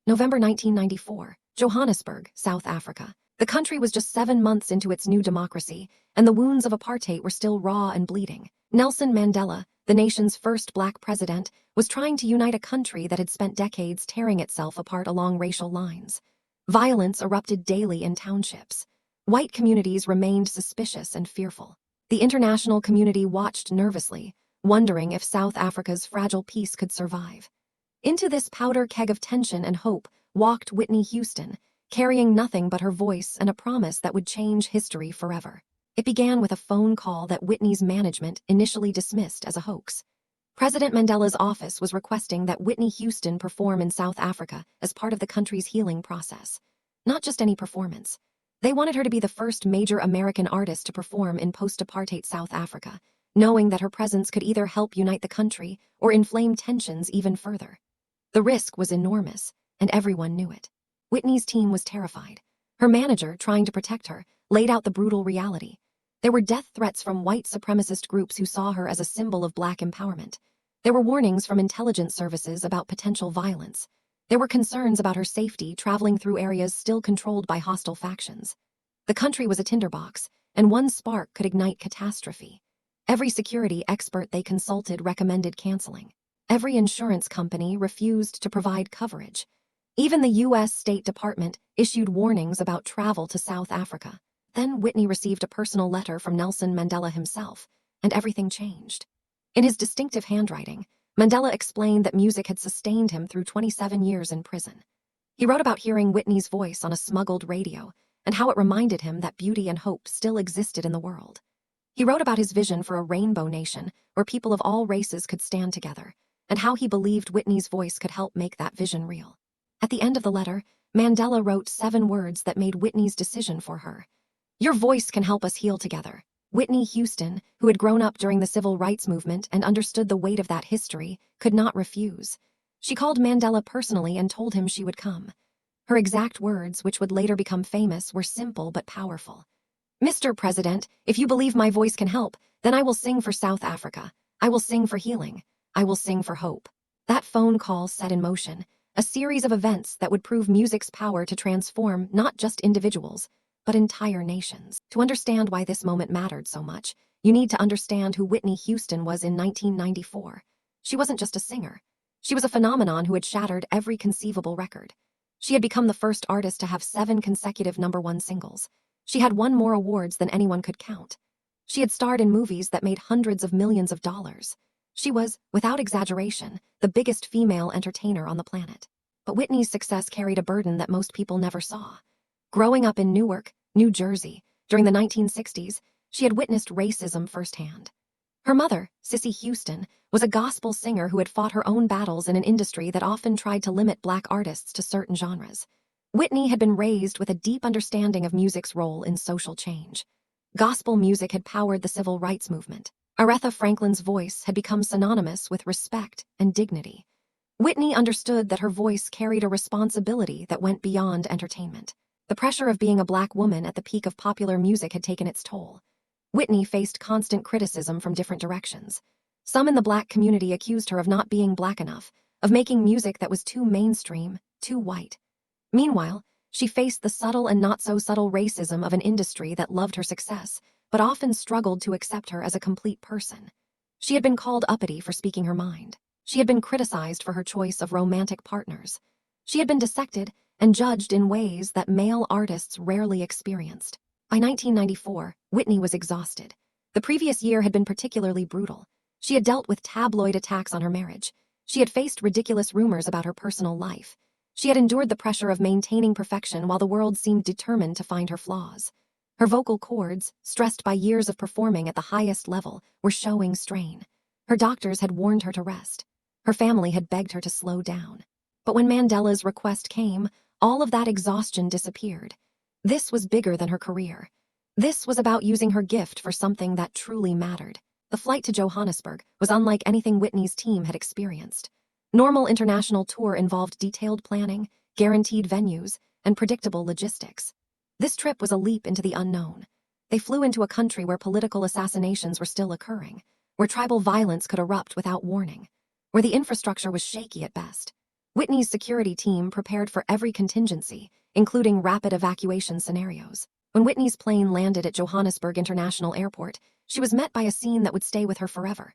November 1994, Johannesburg, South Africa. The country was just 7 months into its new democracy, and the wounds of apartheid were still raw and bleeding. Nelson Mandela, the nation's first black president, was trying to unite a country that had spent decades tearing itself apart along racial lines. Violence erupted daily in townships. White communities remained suspicious and fearful. The international community watched nervously, wondering if South Africa's fragile peace could survive. Into this powder keg of tension and hope walked Whitney Houston, carrying nothing but her voice and a promise that would change history forever. It began with a phone call that Whitney's management initially dismissed as a hoax. President Mandela's office was requesting that Whitney Houston perform in South Africa as part of the country's healing process. Not just any performance. They wanted her to be the first major American artist to perform in post-apartheid South Africa, knowing that her presence could either help unite the country or inflame tensions even further. The risk was enormous, and everyone knew it. Whitney's team was terrified. Her manager, trying to protect her, laid out the brutal reality. There were death threats from white supremacist groups who saw her as a symbol of black empowerment. There were warnings from intelligence services about potential violence. There were concerns about her safety traveling through areas still controlled by hostile factions. The country was a tinderbox, and one spark could ignite catastrophe. Every security expert they consulted recommended canceling. Every insurance company refused to provide coverage. Even the U.S. State Department issued warnings about travel to South Africa. Then Whitney received a personal letter from Nelson Mandela himself, and everything changed. In his distinctive handwriting, Mandela explained that music had sustained him through 27 years in prison. He wrote about hearing Whitney's voice on a smuggled radio and how it reminded him that beauty and hope still existed in the world. He wrote about his vision for a rainbow nation where people of all races could stand together, and how he believed Whitney's voice could help make that vision real. At the end of the letter, Mandela wrote 7 words that made Whitney's decision for her. "Your voice can help us heal together." Whitney Houston, who had grown up during the civil rights movement and understood the weight of that history, could not refuse. She called Mandela personally and told him she would come. Her exact words, which would later become famous, were simple but powerful. "Mr. President, if you believe my voice can help, then I will sing for South Africa. I will sing for healing. I will sing for hope." That phone call set in motion a series of events that would prove music's power to transform not just individuals, but entire nations. To understand why this moment mattered so much, you need to understand who Whitney Houston was in 1994. She wasn't just a singer. She was a phenomenon who had shattered every conceivable record. She had become the first artist to have 7 consecutive #1 singles. She had won more awards than anyone could count. She had starred in movies that made hundreds of millions of dollars. She was, without exaggeration, the biggest female entertainer on the planet. But Whitney's success carried a burden that most people never saw. Growing up in Newark, New Jersey, during the 1960s, she had witnessed racism firsthand. Her mother, Cissy Houston, was a gospel singer who had fought her own battles in an industry that often tried to limit black artists to certain genres. Whitney had been raised with a deep understanding of music's role in social change. Gospel music had powered the civil rights movement. Aretha Franklin's voice had become synonymous with respect and dignity. Whitney understood that her voice carried a responsibility that went beyond entertainment. The pressure of being a black woman at the peak of popular music had taken its toll. Whitney faced constant criticism from different directions. Some in the black community accused her of not being black enough, of making music that was too mainstream, too white. Meanwhile, she faced the subtle and not-so-subtle racism of an industry that loved her success, but often struggled to accept her as a complete person. She had been called uppity for speaking her mind. She had been criticized for her choice of romantic partners. She had been dissected and judged in ways that male artists rarely experienced. By 1994, Whitney was exhausted. The previous year had been particularly brutal. She had dealt with tabloid attacks on her marriage. She had faced ridiculous rumors about her personal life. She had endured the pressure of maintaining perfection while the world seemed determined to find her flaws. Her vocal cords, stressed by years of performing at the highest level, were showing strain. Her doctors had warned her to rest. Her family had begged her to slow down. But when Mandela's request came, all of that exhaustion disappeared. This was bigger than her career. This was about using her gift for something that truly mattered. The flight to Johannesburg was unlike anything Whitney's team had experienced. Normal international tour involved detailed planning, guaranteed venues, and predictable logistics. This trip was a leap into the unknown. They flew into a country where political assassinations were still occurring, where tribal violence could erupt without warning, where the infrastructure was shaky at best. Whitney's security team prepared for every contingency, including rapid evacuation scenarios. When Whitney's plane landed at Johannesburg International Airport, she was met by a scene that would stay with her forever.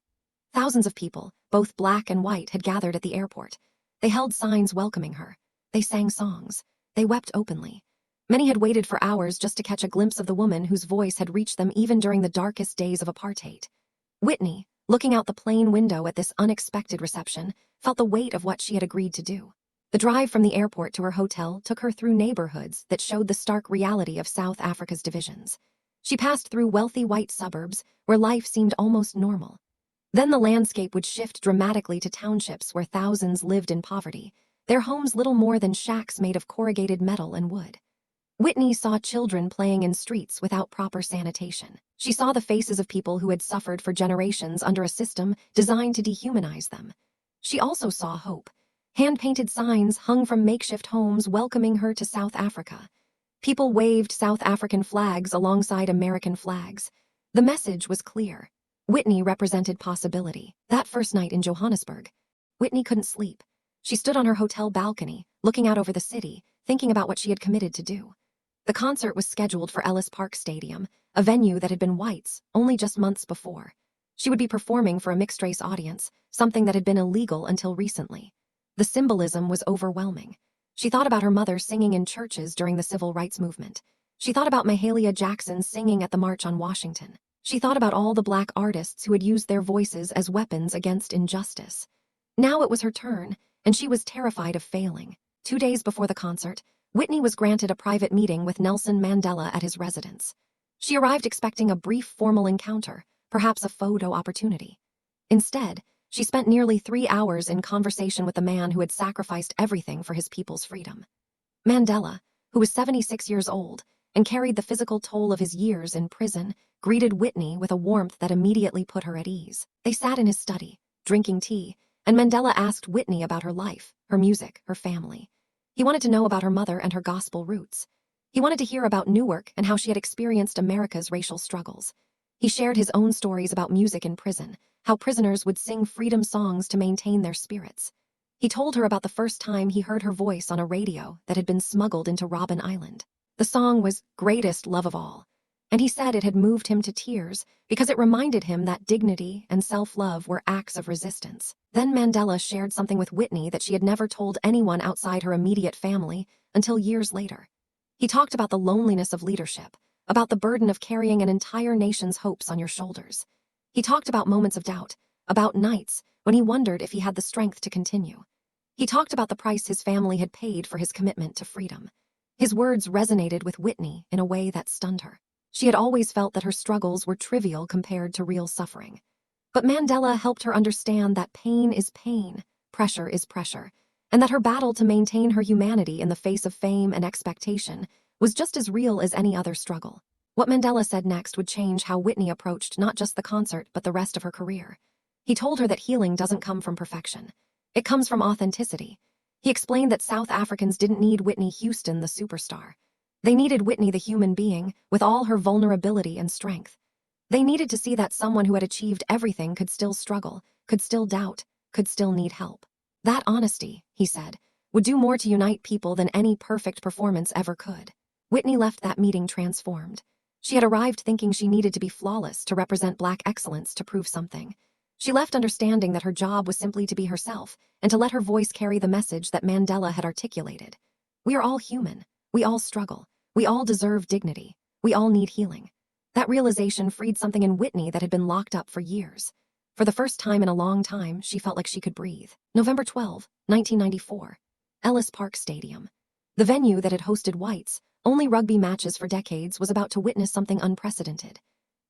Thousands of people, both black and white, had gathered at the airport. They held signs welcoming her. They sang songs. They wept openly. Many had waited for hours just to catch a glimpse of the woman whose voice had reached them even during the darkest days of apartheid. Whitney, looking out the plane window at this unexpected reception, felt the weight of what she had agreed to do. The drive from the airport to her hotel took her through neighborhoods that showed the stark reality of South Africa's divisions. She passed through wealthy white suburbs where life seemed almost normal. Then the landscape would shift dramatically to townships where thousands lived in poverty, their homes little more than shacks made of corrugated metal and wood. Whitney saw children playing in streets without proper sanitation. She saw the faces of people who had suffered for generations under a system designed to dehumanize them. She also saw hope. Hand-painted signs hung from makeshift homes welcoming her to South Africa. People waved South African flags alongside American flags. The message was clear. Whitney represented possibility. That first night in Johannesburg, Whitney couldn't sleep. She stood on her hotel balcony, looking out over the city, thinking about what she had committed to do. The concert was scheduled for Ellis Park Stadium, a venue that had been whites only just months before. She would be performing for a mixed-race audience, something that had been illegal until recently. The symbolism was overwhelming. She thought about her mother singing in churches during the civil rights movement. She thought about Mahalia Jackson singing at the March on Washington. She thought about all the black artists who had used their voices as weapons against injustice. Now it was her turn, and she was terrified of failing. 2 days before the concert, Whitney was granted a private meeting with Nelson Mandela at his residence. She arrived expecting a brief formal encounter, perhaps a photo opportunity. Instead, she spent nearly 3 hours in conversation with the man who had sacrificed everything for his people's freedom. Mandela, who was 76 years old and carried the physical toll of his years in prison, greeted Whitney with a warmth that immediately put her at ease. They sat in his study, drinking tea, and Mandela asked Whitney about her life, her music, her family. He wanted to know about her mother and her gospel roots. He wanted to hear about Newark and how she had experienced America's racial struggles. He shared his own stories about music in prison, how prisoners would sing freedom songs to maintain their spirits. He told her about the first time he heard her voice on a radio that had been smuggled into Robben Island. The song was Greatest Love of All, and he said it had moved him to tears because it reminded him that dignity and self-love were acts of resistance. Then Mandela shared something with Whitney that she had never told anyone outside her immediate family until years later. He talked about the loneliness of leadership, about the burden of carrying an entire nation's hopes on your shoulders. He talked about moments of doubt, about nights when he wondered if he had the strength to continue. He talked about the price his family had paid for his commitment to freedom. His words resonated with Whitney in a way that stunned her. She had always felt that her struggles were trivial compared to real suffering. But Mandela helped her understand that pain is pain, pressure is pressure, and that her battle to maintain her humanity in the face of fame and expectation was just as real as any other struggle. What Mandela said next would change how Whitney approached not just the concert but the rest of her career. He told her that healing doesn't come from perfection. It comes from authenticity. He explained that South Africans didn't need Whitney Houston, the superstar. They needed Whitney, the human being, with all her vulnerability and strength. They needed to see that someone who had achieved everything could still struggle, could still doubt, could still need help. That honesty, he said, would do more to unite people than any perfect performance ever could. Whitney left that meeting transformed. She had arrived thinking she needed to be flawless to represent Black excellence to prove something. She left understanding that her job was simply to be herself and to let her voice carry the message that Mandela had articulated. We are all human. We all struggle. We all deserve dignity. We all need healing. That realization freed something in Whitney that had been locked up for years. For the first time in a long time, she felt like she could breathe. November 12, 1994. Ellis Park Stadium. The venue that had hosted whites, only rugby matches for decades, was about to witness something unprecedented.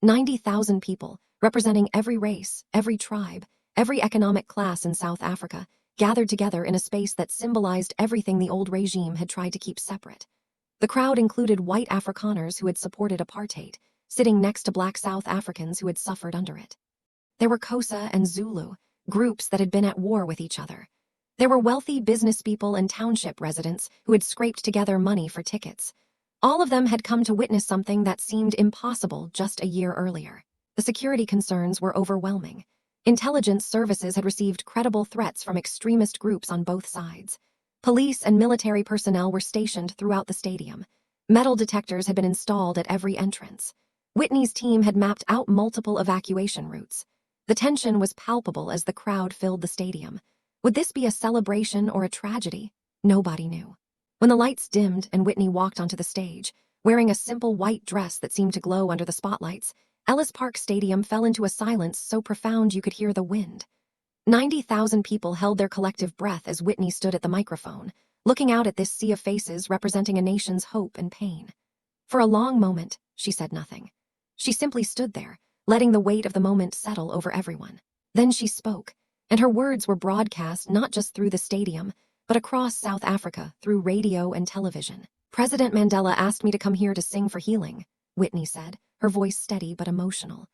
90,000 people, representing every race, every tribe, every economic class in South Africa, gathered together in a space that symbolized everything the old regime had tried to keep separate. The crowd included white Afrikaners who had supported apartheid, sitting next to Black South Africans who had suffered under it. There were Xhosa and Zulu, groups that had been at war with each other. There were wealthy businesspeople and township residents who had scraped together money for tickets. All of them had come to witness something that seemed impossible just a year earlier. The security concerns were overwhelming. Intelligence services had received credible threats from extremist groups on both sides. Police and military personnel were stationed throughout the stadium. Metal detectors had been installed at every entrance. Whitney's team had mapped out multiple evacuation routes. The tension was palpable as the crowd filled the stadium. Would this be a celebration or a tragedy? Nobody knew. When the lights dimmed and Whitney walked onto the stage, wearing a simple white dress that seemed to glow under the spotlights, Ellis Park Stadium fell into a silence so profound you could hear the wind. 90,000 people held their collective breath as Whitney stood at the microphone, looking out at this sea of faces representing a nation's hope and pain. For a long moment, she said nothing. She simply stood there, letting the weight of the moment settle over everyone. Then she spoke, and her words were broadcast not just through the stadium, but across South Africa through radio and television. "President Mandela asked me to come here to sing for healing," Whitney said, her voice steady but emotional.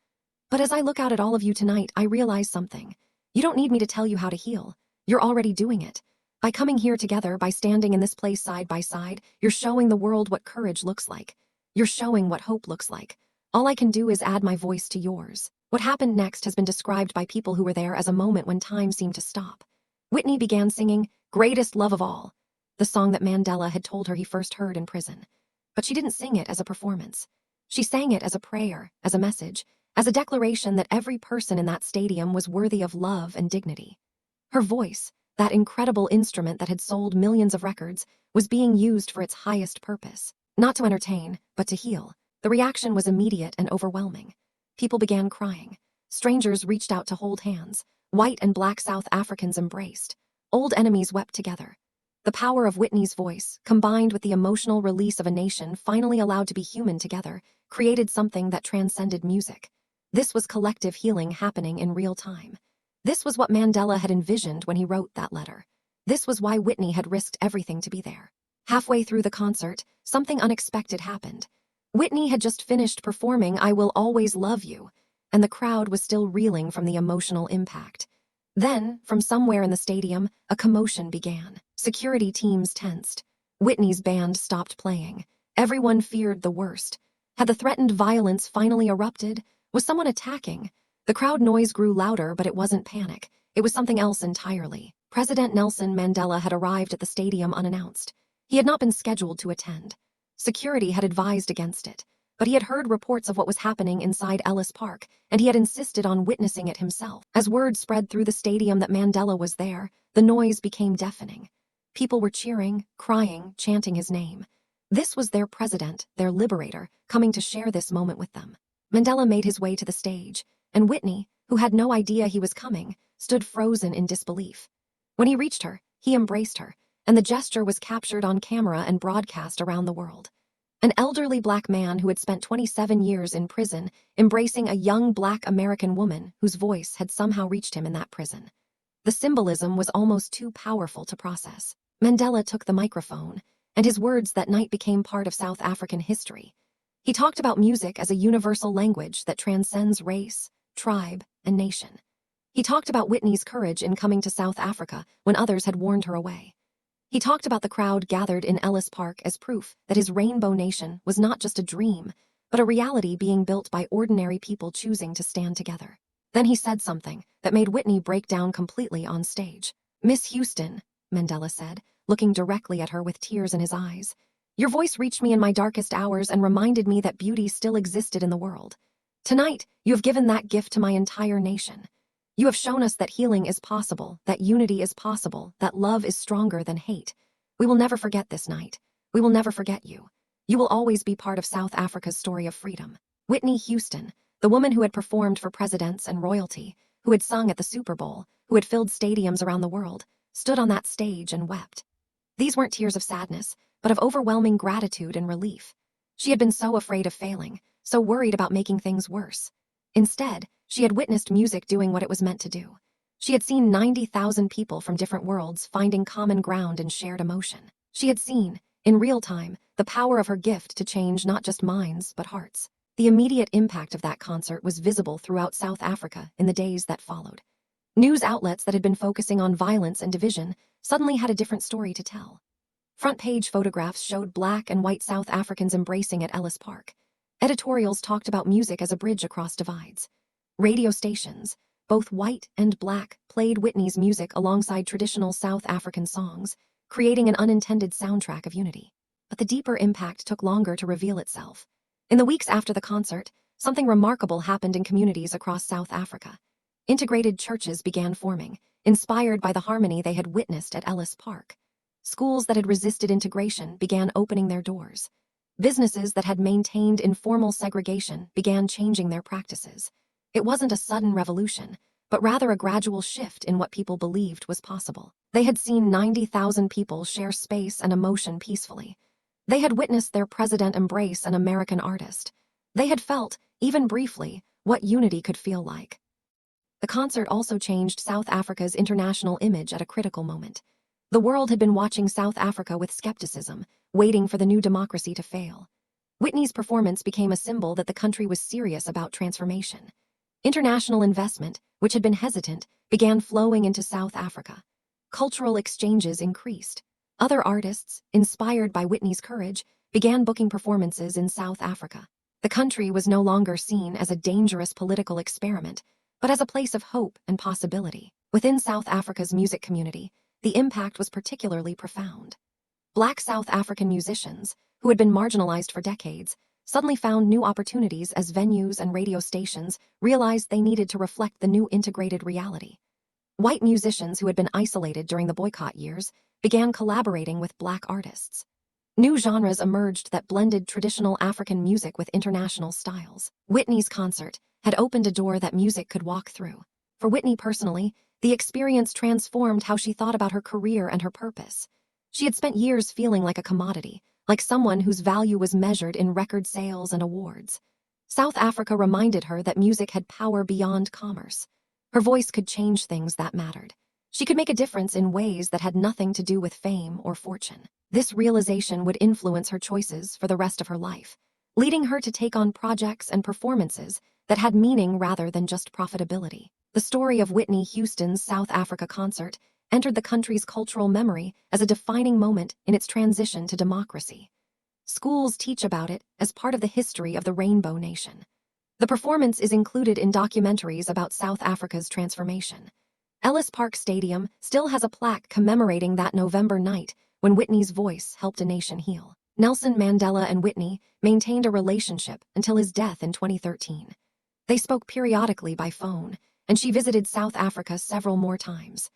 "But as I look out at all of you tonight, I realize something. You don't need me to tell you how to heal. You're already doing it. By coming here together, by standing in this place side by side, you're showing the world what courage looks like. You're showing what hope looks like. All I can do is add my voice to yours." What happened next has been described by people who were there as a moment when time seemed to stop. Whitney began singing "Greatest Love of All," the song that Mandela had told her he first heard in prison. But she didn't sing it as a performance. She sang it as a prayer, as a message, as a declaration that every person in that stadium was worthy of love and dignity. Her voice, that incredible instrument that had sold millions of records, was being used for its highest purpose, not to entertain, but to heal. The reaction was immediate and overwhelming. People began crying. Strangers reached out to hold hands. White and black South Africans embraced. Old enemies wept together. The power of Whitney's voice, combined with the emotional release of a nation finally allowed to be human together, created something that transcended music. This was collective healing happening in real time. This was what Mandela had envisioned when he wrote that letter. This was why Whitney had risked everything to be there. Halfway through the concert, something unexpected happened. Whitney had just finished performing "I Will Always Love You," and the crowd was still reeling from the emotional impact. Then, from somewhere in the stadium, a commotion began. Security teams tensed. Whitney's band stopped playing. Everyone feared the worst. Had the threatened violence finally erupted? Was someone attacking? The crowd noise grew louder, but it wasn't panic. It was something else entirely. President Nelson Mandela had arrived at the stadium unannounced. He had not been scheduled to attend. Security had advised against it, but he had heard reports of what was happening inside Ellis Park, and he had insisted on witnessing it himself. As word spread through the stadium that Mandela was there, the noise became deafening. People were cheering, crying, chanting his name. This was their president, their liberator, coming to share this moment with them. Mandela made his way to the stage, and Whitney, who had no idea he was coming, stood frozen in disbelief. When he reached her, he embraced her, and the gesture was captured on camera and broadcast around the world. An elderly black man who had spent 27 years in prison, embracing a young black American woman whose voice had somehow reached him in that prison. The symbolism was almost too powerful to process. Mandela took the microphone, and his words that night became part of South African history. He talked about music as a universal language that transcends race, tribe, and nation. He talked about Whitney's courage in coming to South Africa when others had warned her away. He talked about the crowd gathered in Ellis Park as proof that his Rainbow Nation was not just a dream, but a reality being built by ordinary people choosing to stand together. Then he said something that made Whitney break down completely on stage. "Miss Houston," Mandela said, looking directly at her with tears in his eyes, "your voice reached me in my darkest hours and reminded me that beauty still existed in the world. Tonight, you have given that gift to my entire nation. You have shown us that healing is possible, that unity is possible, that love is stronger than hate. We will never forget this night. We will never forget you. You will always be part of South Africa's story of freedom." Whitney Houston, the woman who had performed for presidents and royalty, who had sung at the Super Bowl, who had filled stadiums around the world, stood on that stage and wept. These weren't tears of sadness, but of overwhelming gratitude and relief. She had been so afraid of failing, so worried about making things worse. Instead, she had witnessed music doing what it was meant to do. She had seen 90,000 people from different worlds finding common ground and shared emotion. She had seen, in real time, the power of her gift to change not just minds, but hearts. The immediate impact of that concert was visible throughout South Africa in the days that followed. News outlets that had been focusing on violence and division suddenly had a different story to tell. Front-page photographs showed black and white South Africans embracing at Ellis Park. Editorials talked about music as a bridge across divides. Radio stations, both white and black played Whitney's music alongside traditional South African songs, creating an unintended soundtrack of unity. But the deeper impact took longer to reveal itself. In the weeks after the concert, something remarkable happened in communities across South Africa. Integrated churches began forming, inspired by the harmony they had witnessed at Ellis Park. Schools that had resisted integration began opening their doors. Businesses that had maintained informal segregation began changing their practices. It wasn't a sudden revolution, but rather a gradual shift in what people believed was possible. They had seen 90,000 people share space and emotion peacefully. They had witnessed their president embrace an American artist. They had felt, even briefly, what unity could feel like. The concert also changed South Africa's international image at a critical moment. The world had been watching South Africa with skepticism, waiting for the new democracy to fail. Whitney's performance became a symbol that the country was serious about transformation. International investment, which had been hesitant, began flowing into South Africa. Cultural exchanges increased. Other artists, inspired by Whitney's courage, began booking performances in South Africa. The country was no longer seen as a dangerous political experiment, but as a place of hope and possibility. Within South Africa's music community, the impact was particularly profound. Black South African musicians, who had been marginalized for decades, suddenly found new opportunities as venues and radio stations realized they needed to reflect the new integrated reality. White musicians who had been isolated during the boycott years began collaborating with Black artists. New genres emerged that blended traditional African music with international styles. Whitney's concert had opened a door that music could walk through. For Whitney personally, the experience transformed how she thought about her career and her purpose. She had spent years feeling like a commodity, like someone whose value was measured in record sales and awards. South Africa reminded her that music had power beyond commerce. Her voice could change things that mattered. She could make a difference in ways that had nothing to do with fame or fortune. This realization would influence her choices for the rest of her life, leading her to take on projects and performances that had meaning rather than just profitability. The story of Whitney Houston's South Africa concert entered the country's cultural memory as a defining moment in its transition to democracy. Schools teach about it as part of the history of the Rainbow Nation. The performance is included in documentaries about South Africa's transformation. Ellis Park Stadium still has a plaque commemorating that November night when Whitney's voice helped a nation heal. Nelson Mandela and Whitney maintained a relationship until his death in 2013. They spoke periodically by phone, and she visited South Africa several more times.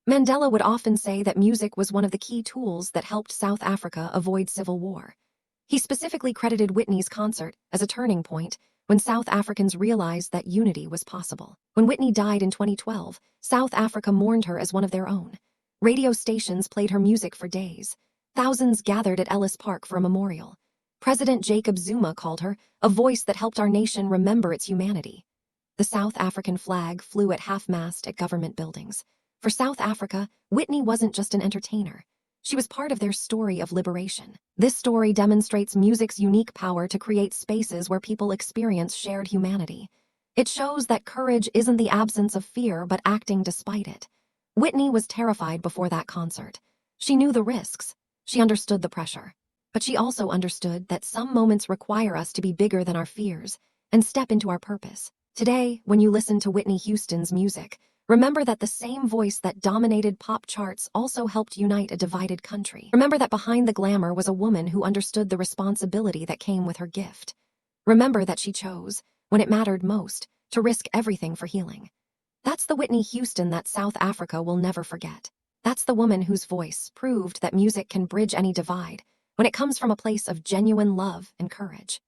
Mandela would often say that music was one of the key tools that helped South Africa avoid civil war. He specifically credited Whitney's concert as a turning point when South Africans realized that unity was possible. When Whitney died in 2012, South Africa mourned her as one of their own. Radio stations played her music for days. Thousands gathered at Ellis Park for a memorial. President Jacob Zuma called her a voice that helped our nation remember its humanity. The South African flag flew at half-mast at government buildings. For South Africa, Whitney wasn't just an entertainer. She was part of their story of liberation. This story demonstrates music's unique power to create spaces where people experience shared humanity. It shows that courage isn't the absence of fear, but acting despite it. Whitney was terrified before that concert. She knew the risks. She understood the pressure. But she also understood that some moments require us to be bigger than our fears and step into our purpose. Today, when you listen to Whitney Houston's music, remember that the same voice that dominated pop charts also helped unite a divided country. Remember that behind the glamour was a woman who understood the responsibility that came with her gift. Remember that she chose, when it mattered most, to risk everything for healing. That's the Whitney Houston that South Africa will never forget. That's the woman whose voice proved that music can bridge any divide when it comes from a place of genuine love and courage.